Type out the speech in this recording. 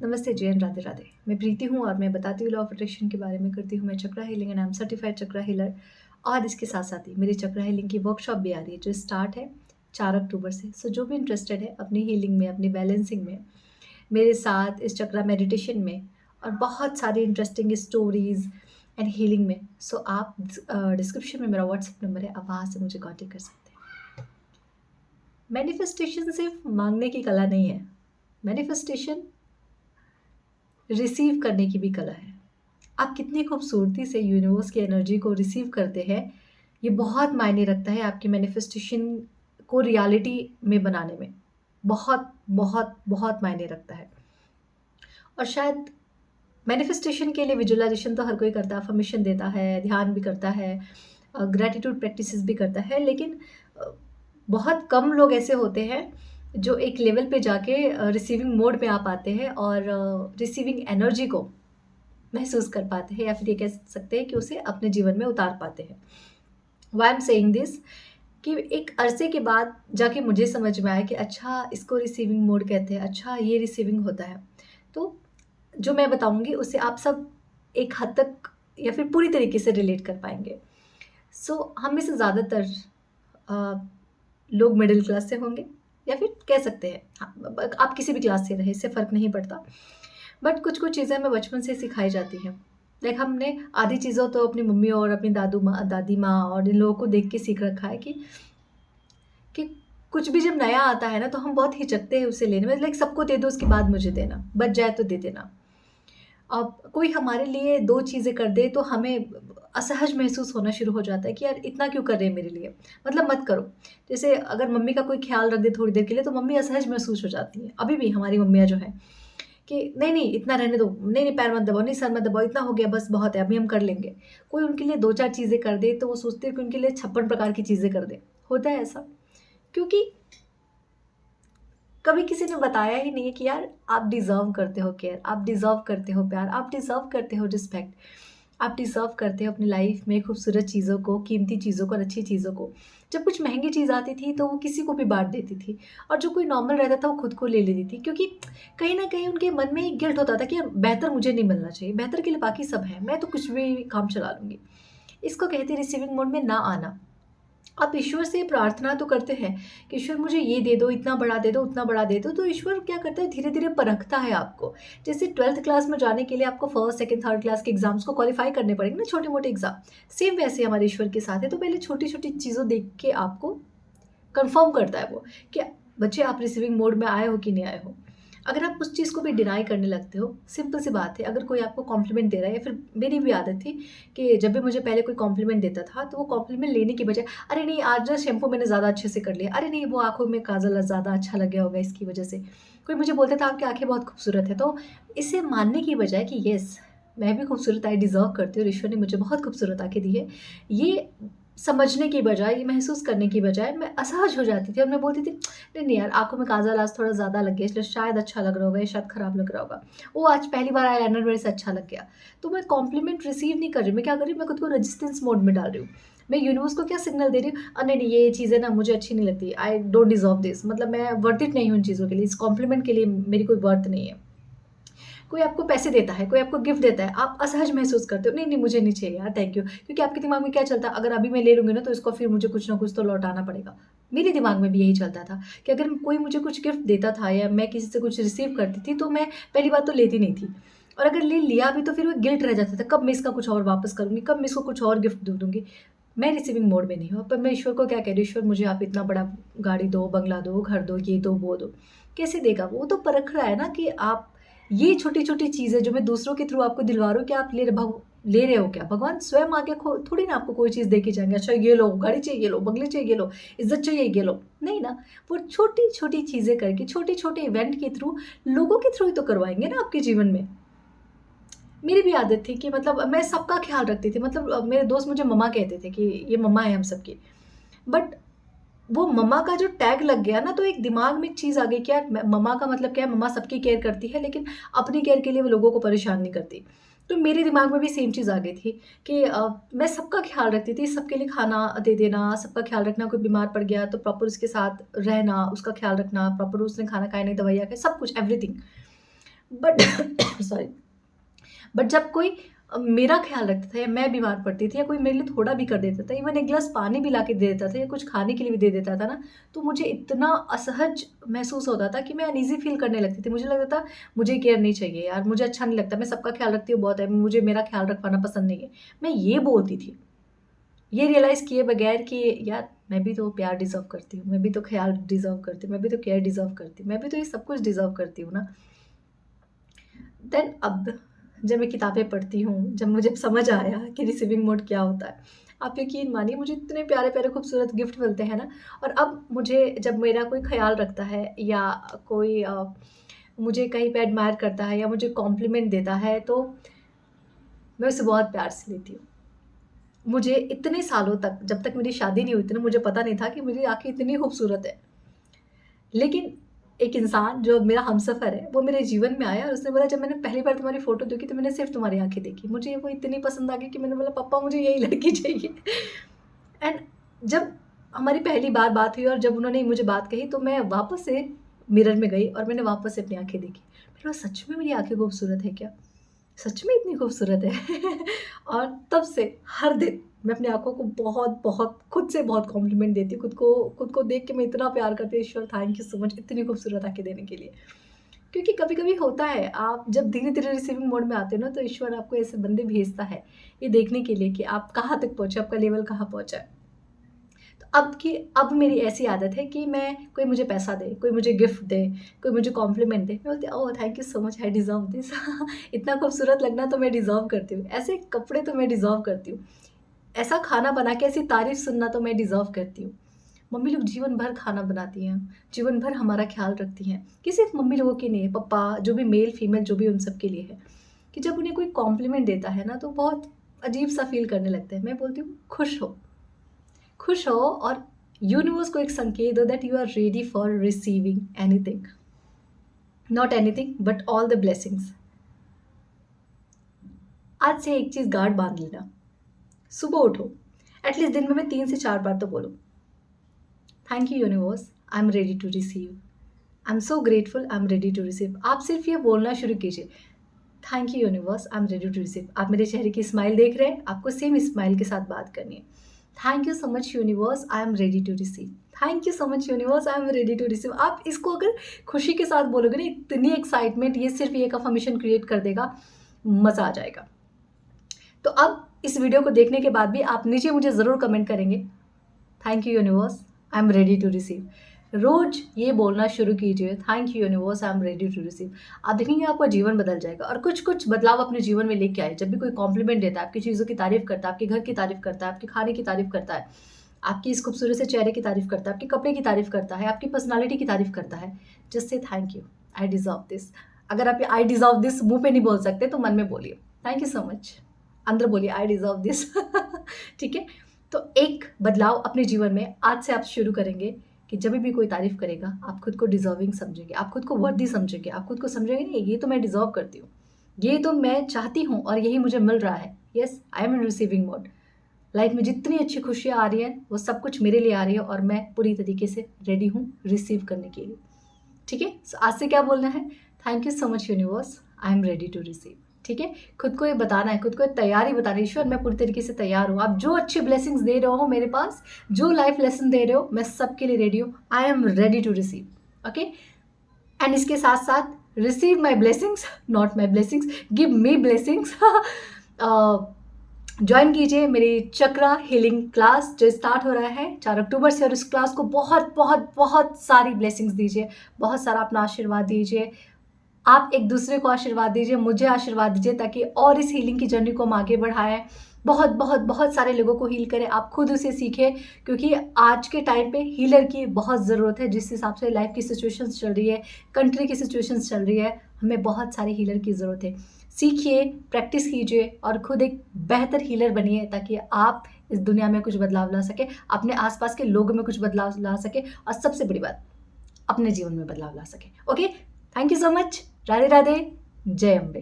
नमस्ते जी एंड राधे राधे। मैं प्रीति हूँ और मैं बताती हूँ लॉ ऑफ अट्रैक्शन के बारे में करती हूँ मैं chakra healing and I am certified chakra healer. और इसके साथ साथ ही मेरी चक्रा हीलिंग की वर्कशॉप भी आ रही है जो स्टार्ट है 4 अक्टूबर से। सो जो भी इंटरेस्टेड है अपनी हीलिंग में, अपनी बैलेंसिंग में, मेरे साथ इस चक्रा मेडिटेशन में और बहुत सारी इंटरेस्टिंग स्टोरीज एंड हीलिंग में, सो आप डिस्क्रिप्शन में मेरा व्हाट्सएप नंबर है, आप वहाँ से मुझे कॉन्टेक्ट कर सकते हैं। मैनिफेस्टेशन सिर्फ मांगने की कला नहीं है, मैनिफेस्टेशन रिसीव करने की भी कला है। आप कितनी खूबसूरती से यूनिवर्स की एनर्जी को रिसीव करते हैं, ये बहुत मायने रखता है आपकी मैनिफेस्टेशन को रियलिटी में बनाने में। बहुत बहुत बहुत मायने रखता है। और शायद मैनिफेस्टेशन के लिए विजुअलाइजेशन तो हर कोई करता है, अफर्मेशन देता है, ध्यान भी करता है, ग्रैटिट्यूड प्रैक्टिसेस भी करता है, लेकिन अ, बहुत कम लोग ऐसे होते हैं जो एक लेवल पे जाके रिसीविंग मोड में आ पाते हैं और रिसीविंग एनर्जी को महसूस कर पाते हैं, या फिर ये कह सकते हैं कि उसे अपने जीवन में उतार पाते हैं। Why I am saying this, कि एक अरसे के बाद जाके मुझे समझ में आया कि अच्छा इसको रिसीविंग मोड कहते हैं, अच्छा ये रिसीविंग होता है। तो जो मैं बताऊँगी उससे आप सब एक हद तक या फिर पूरी तरीके से रिलेट कर पाएँगे। हम में से ज़्यादातर अ, लोग मिडल क्लास से होंगे, या फिर कह सकते हैं हाँ, आप किसी भी क्लास से रहे, इससे फ़र्क नहीं पड़ता। बट कुछ-कुछ चीज़ें हमें बचपन से सिखाई जाती हैं। लाइक हमने आधी चीज़ें तो अपनी मम्मी और अपनी दादी माँ और इन लोगों को देख के सीख रखा है कि कुछ भी जब नया आता है ना, तो हम बहुत हिचकते हैं उसे लेने में। लाइक सबको दे दो, उसके बाद मुझे देना, बच जाए तो दे देना। अब कोई हमारे लिए 2 चीज़ें कर दे तो हमें असहज महसूस होना शुरू हो जाता है कि यार इतना क्यों कर रहे हैं मेरे लिए? मतलब मत करो। जैसे अगर मम्मी का कोई ख़्याल रख दे थोड़ी देर के लिए तो मम्मी असहज महसूस हो जाती हैं। अभी भी हमारी मम्मियाँ जो हैं कि नहीं, नहीं इतना रहने दो, नहीं, नहीं पैर मत दबाओ, नहीं सर मत दबाओ, इतना हो गया बस बहुत है, अभी हम कर लेंगे। कोई उनके लिए 2-4 चीज़ें कर दे तो वो सोचते हैं कि उनके लिए 56 प्रकार की चीज़ें कर दे। होता है ऐसा? क्योंकि कभी किसी ने बताया ही नहीं है कि यार आप डिज़र्व करते हो केयर, आप डिज़र्व करते हो प्यार, आप डिज़र्व करते हो रिस्पेक्ट, आप डिज़र्व करते हो अपनी लाइफ में खूबसूरत चीज़ों को, कीमती चीज़ों को और अच्छी चीज़ों को। जब कुछ महँगी चीज़ आती थी तो वो किसी को भी बाँट देती थी, और जो कोई नॉर्मल रहता था वो खुद को ले लेती थी, क्योंकि कहीं न कहीं उनके मन में एक गिल्ट होता था कि यार बेहतर मुझे नहीं मिलना चाहिए, बेहतर के लिए बाकी सब है, मैं तो कुछ भी काम चला लूँगी। इसको कहते हैं रिसीविंग मोड में ना आना। आप ईश्वर से प्रार्थना तो करते हैं कि ईश्वर मुझे ये दे दो, इतना बड़ा दे दो, उतना बड़ा दे दो, तो ईश्वर क्या करता है धीरे-धीरे परखता है आपको। जैसे 12th क्लास में जाने के लिए आपको फर्स्ट, सेकंड, थर्ड क्लास के एग्ज़ाम्स को क्वालीफाई करने पड़ेंगे ना, छोटे-मोटे एग्ज़ाम। सेम वैसे हमारे ईश्वर के साथ है, तो पहले छोटी-छोटी चीज़ों देख के आपको कन्फर्म करता है वो कि बच्चे आप रिसीविंग मोड में आए हो कि नहीं आए हो। अगर आप उस चीज़ को भी डिनाई करने लगते हो, सिंपल सी बात है, अगर कोई आपको कॉम्प्लीमेंट दे रहा है, या फिर मेरी भी आदत थी कि जब भी मुझे पहले कोई कॉम्प्लीमेंट देता था, तो वो कॉम्प्लीमेंट लेने की बजाय, "अरे नहीं, आज ना शैम्पू मैंने ज़्यादा अच्छे से कर लिया। अरे नहीं, वो आँखों में काजल ज़्यादा अच्छा लग गया होगा इसकी वज़ह से।" कोई मुझे बोलता था, "आपकी आँखें बहुत खूबसूरत है।" तो इसे मानने की बजाय कि येस, मैं भी खूबसूरत, आई डिज़र्व करती हूँ और ईश्वर ने मुझे बहुत खूबसूरत आँखें दी है, ये समझने की बजाय, ये महसूस करने की बजाय मैं असहज हो जाती थी और मैं बोलती थी, नहीं, नहीं यार आँखों में काजल आज थोड़ा ज़्यादा लग गया, इसलिए शायद अच्छा लग रहा होगा या शायद खराब लग रहा होगा। ओह! आज पहली बार आईलाइनर मेरे से अच्छा लग गया। तो मैं कॉम्प्लीमेंट रिसीव नहीं कर रही, मैं क्या कर रही हूँ, मैं खुद को रेजिस्टेंस मोड में डाल रही हूँ। मैं यूनिवर्स को क्या सिग्नल दे रही हूँ, नहीं, नहीं ये चीज़ें ना मुझे अच्छी नहीं लगती, आई डोंट डिज़र्व दिस, मतलब मैं वर्थ इट नहीं हूँ इन चीज़ों के लिए, इस कॉम्प्लीमेंट के लिए मेरी कोई वर्थ नहीं है। कोई आपको पैसे देता है, कोई आपको गिफ्ट देता है, आप असहज महसूस करते हो, नहीं, नहीं मुझे नहीं चाहिए यार, थैंक यू। क्योंकि आपके दिमाग में क्या चलता है, अगर अभी मैं ले लूँगी ना तो इसको फिर मुझे कुछ ना कुछ तो लौटाना पड़ेगा। मेरे दिमाग में भी यही चलता था कि अगर कोई मुझे कुछ गिफ्ट देता था या मैं किसी से कुछ रिसीव करती थी, तो मैं पहली बात तो लेती नहीं थी। और अगर ले लिया भी तो फिर वो गिल्ट रह जाता था, कब मैं इसका कुछ और वापस करूँगी, कब मैं इसको कुछ और गिफ्ट दे दूँगी। मैं रिसीविंग मोड में नहीं हूँ, पर मैं ईश्वर को क्या कह रही हूँ, ईश्वर मुझे आप इतना बड़ा गाड़ी दो, बंगला दो, घर दो, ये दो, वो दो। कैसे देगा वो? तो परख रहा है ना कि आप ये छोटी-छोटी चीज़ें जो मैं दूसरों के थ्रू आपको दिलवा रही हूँ, क्या आप ले रहे हो क्या? भगवान स्वयं आके खो थोड़ी ना आपको कोई चीज़ दे के जाएँगे, अच्छा ये लो, गाड़ी चाहिए ये लो, बंगले चाहिए ये लो, इज़्ज़त चाहिए ये लो। नहीं ना, वो छोटी-छोटी चीज़ें करके, छोटे-छोटे इवेंट के थ्रू, लोगों के थ्रू ही तो करवाएँगे ना आपके जीवन में। मेरी भी आदत थी कि मतलब मैं सबका ख़्याल रखती थी, मतलब मेरे दोस्त मुझे मम्मा कहते थे कि ये मम्मा है हम सबकी। बट वो मम्मा का जो टैग लग गया ना, तो एक दिमाग में एक चीज़ आ गई कि यार मम्मा का मतलब क्या है, मम्मा सबकी केयर करती है लेकिन अपनी केयर के लिए वो लोगों को परेशान नहीं करती। तो मेरे दिमाग में भी सेम चीज़ आ गई थी कि मैं सबका ख़्याल रखती थी, सबके लिए खाना दे देना, सबका ख़्याल रखना, कोई बीमार पड़ गया तो प्रॉपर उसके साथ रहना, उसका ख़्याल रखना, प्रॉपर उसने खाना खाया नहीं, दवाइयाँ खाई, सब कुछ एवरीथिंग। बट सॉरी, बट जब कोई मेरा ख़्याल रखता था या मैं बीमार पड़ती थी या कोई मेरे लिए थोड़ा भी कर देता था, इवन एक गिलास पानी भी ला के दे देता था या कुछ खाने के लिए भी दे देता था ना, तो मुझे इतना असहज महसूस होता था कि मैं अनईज़ी फ़ील करने लगती थी। मुझे लगता था मुझे केयर नहीं चाहिए यार, मुझे अच्छा नहीं लगता, मैं सबका ख़्याल रखती हूँ बहुत है, मुझे मेरा ख़्याल रख पाना पसंद नहीं है। मैं ये बोलती थी, ये रियलाइज़ किए बगैर कि यार मैं भी तो प्यार डिज़र्व करती हूँ, मैं भी तो ख़्याल डिज़र्व करती हूँ, मैं भी तो केयर डिज़र्व करती हूँ, मैं भी तो ये सब कुछ डिज़र्व करती हूँ ना। देन अब जब मैं किताबें पढ़ती हूँ, जब मुझे समझ आया कि रिसीविंग मोड क्या होता है, आप यकीन मानिए मुझे इतने प्यारे-प्यारे खूबसूरत गिफ्ट मिलते हैं ना। और अब मुझे जब मेरा कोई ख़्याल रखता है या कोई मुझे कहीं पे एडमायर करता है या मुझे कॉम्प्लीमेंट देता है, तो मैं उसे बहुत प्यार से लेती हूँ। मुझे इतने सालों तक, जब तक मेरी शादी नहीं हुई थी ना, मुझे पता नहीं था कि मेरी आँखें इतनी खूबसूरत है। लेकिन एक इंसान जो मेरा हमसफ़र है, वो मेरे जीवन में आया और उसने बोला, जब मैंने पहली बार तुम्हारी फ़ोटो देखी तो मैंने सिर्फ़ तुम्हारी आँखें देखी। मुझे वो इतनी पसंद आ गई कि मैंने बोला, पापा मुझे यही लड़की चाहिए। एंड जब हमारी पहली बार बात हुई और जब उन्होंने मुझे बात कही, तो मैं वापस से मिरर में गई और मैंने वापस से अपनी आँखें देखी। मैंने बोला, सच में मेरी आँखें खूबसूरत है क्या? सच में इतनी खूबसूरत है? और तब से हर दिन मैं अपनी आँखों को बहुत-बहुत खुद से बहुत कॉम्प्लीमेंट देती हूँ। खुद को देख के मैं इतना प्यार करती हूँ, ईश्वर थैंक यू सो मच इतनी खूबसूरत आँखें देने के लिए। क्योंकि कभी-कभी होता है, आप जब धीरे-धीरे रिसीविंग मोड में आते हो ना, तो ईश्वर आपको ऐसे बंदे भेजता है, ये देखने के लिए कि आप कहाँ तक पहुँचे, आपका लेवल कहाँ पहुँचा है। तो अब मेरी ऐसी आदत है कि मैं, कोई मुझे पैसा दे, कोई मुझे गिफ्ट दे, कोई मुझे कॉम्प्लीमेंट दे, मैं बोलती हूँ, oh thank you so much, I deserve this. इतना खूबसूरत लगना तो मैं डिज़र्व करती हूँ, ऐसे कपड़े तो मैं डिज़र्व करती हूँ, ऐसा खाना बना के ऐसी तारीफ़ सुनना तो मैं डिज़र्व करती हूँ। मम्मी लोग जीवन भर खाना बनाती हैं, जीवन भर हमारा ख़्याल रखती हैं, कि सिर्फ़ मम्मी लोगों के नहीं है, पापा जो भी मेल फीमेल जो भी, उन सब के लिए है, कि जब उन्हें कोई कॉम्प्लीमेंट देता है ना, तो बहुत अजीब-सा फ़ील करने लगते हैं। मैं बोलती हूँ, खुश हो और यूनिवर्स को एक संकेत दो that you are ready for receiving anything, not anything but all the blessings. आज से एक चीज़ गाँठ बाँध लेना, सुबह उठो, एटलीस्ट दिन में मैं 3 से 4 बार तो बोलो, thank you universe, I am ready to receive, I am so grateful, I am ready to receive. आप सिर्फ ये बोलना शुरू कीजिए, thank you universe, I am ready to receive. आप मेरे चेहरे की स्माइल देख रहे हैं, आपको सेम स्माइल के साथ बात करनी है। Thank you so much universe, I am ready to receive. Thank you so much universe, I am ready to receive. आप इसको अगर खुशी के साथ बोलोगे ना, इतनी एक्साइटमेंट, ये सिर्फ ये एक अफर्मेशन क्रिएट कर देगा, मज़ा आ जाएगा। तो अब इस वीडियो को देखने के बाद भी आप नीचे मुझे ज़रूर कमेंट करेंगे, thank you universe, I am ready to receive. रोज़ ये बोलना शुरू कीजिए, thank you universe, I am ready to receive. आप देखेंगे आपका जीवन बदल जाएगा और कुछ-कुछ बदलाव अपने जीवन में लेके आए। जब भी कोई कॉम्प्लीमेंट देता है, आपकी चीज़ों की तारीफ़ करता है, आपके घर की तारीफ़ करता है, आपके खाने की तारीफ़ करता है, आपकी इस खूबसूरत से चेहरे की तारीफ़ करता है, आपके कपड़े की तारीफ़ करता है, आपकी पर्सनैलिटी की तारीफ़ करता है, just say thank you, I deserve this. अगर आप ये आई डिज़र्व दिस मुँह पे नहीं बोल सकते, तो मन में बोलिए, थैंक यू सो मच। अंदर बोलिए, आई डिज़र्व दिस। ठीक है? तो एक बदलाव अपने जीवन में आज से आप शुरू करेंगे कि जब भी कोई तारीफ़ करेगा, आप खुद को डिज़र्विंग समझेंगे, आप खुद को वर्दी समझेंगे, आप खुद को समझेंगे, नहीं ये तो मैं डिज़र्व करती हूँ, ये तो मैं चाहती हूँ और यही मुझे मिल रहा है। Yes, I am in receiving mode. Life में जितनी अच्छी खुशियाँ आ रही हैं, वो सब कुछ मेरे लिए आ रही है और मैं पूरी तरीके से रेडी हूँ रिसीव करने के लिए। ठीक है? सो आज से क्या बोलना है? Thank you so much universe, I am ready to receive. ठीक है? खुद को ये बताना है, खुद को ये तैयारी बतानी है, ईश्वर मैं पूरी तरीके से तैयार हूँ। आप जो अच्छी ब्लेसिंग्स दे रहे हो मेरे पास, जो लाइफ लेसन दे रहे हो, मैं सबके लिए रेडी हूँ। I am ready to receive. Okay? And इसके साथ-साथ receive my blessings, not my blessings, give me blessings. Join कीजिए मेरी चक्रा हीलिंग क्लास जो स्टार्ट हो रहा है 4 अक्टूबर से, और इस क्लास को बहुत बहुत बहुत सारी ब्लेसिंग्स दीजिए, बहुत सारा अपना आशीर्वाद दीजिए। आप एक दूसरे को आशीर्वाद दीजिए, मुझे आशीर्वाद दीजिए, ताकि और इस हीलिंग की जर्नी को हम आगे बढ़ाएँ। बहुत बहुत बहुत सारे लोगों को हील करें, आप खुद उसे सीखें, क्योंकि आज के टाइम पे हीलर की बहुत ज़रूरत है। जिस हिसाब से लाइफ की सिचुएशंस चल रही है, कंट्री की सिचुएशंस चल रही है, हमें बहुत सारे हीलर की ज़रूरत है। सीखिए, प्रैक्टिस कीजिए और खुद एक बेहतर हीलर बनिए, ताकि आप इस दुनिया में कुछ बदलाव ला सकें, अपने आस-पास के लोगों में कुछ बदलाव ला सकें और सबसे बड़ी बात, अपने जीवन में बदलाव ला सकें। Okay? Thank you so much. Radhe Radhe. जय अम्बे।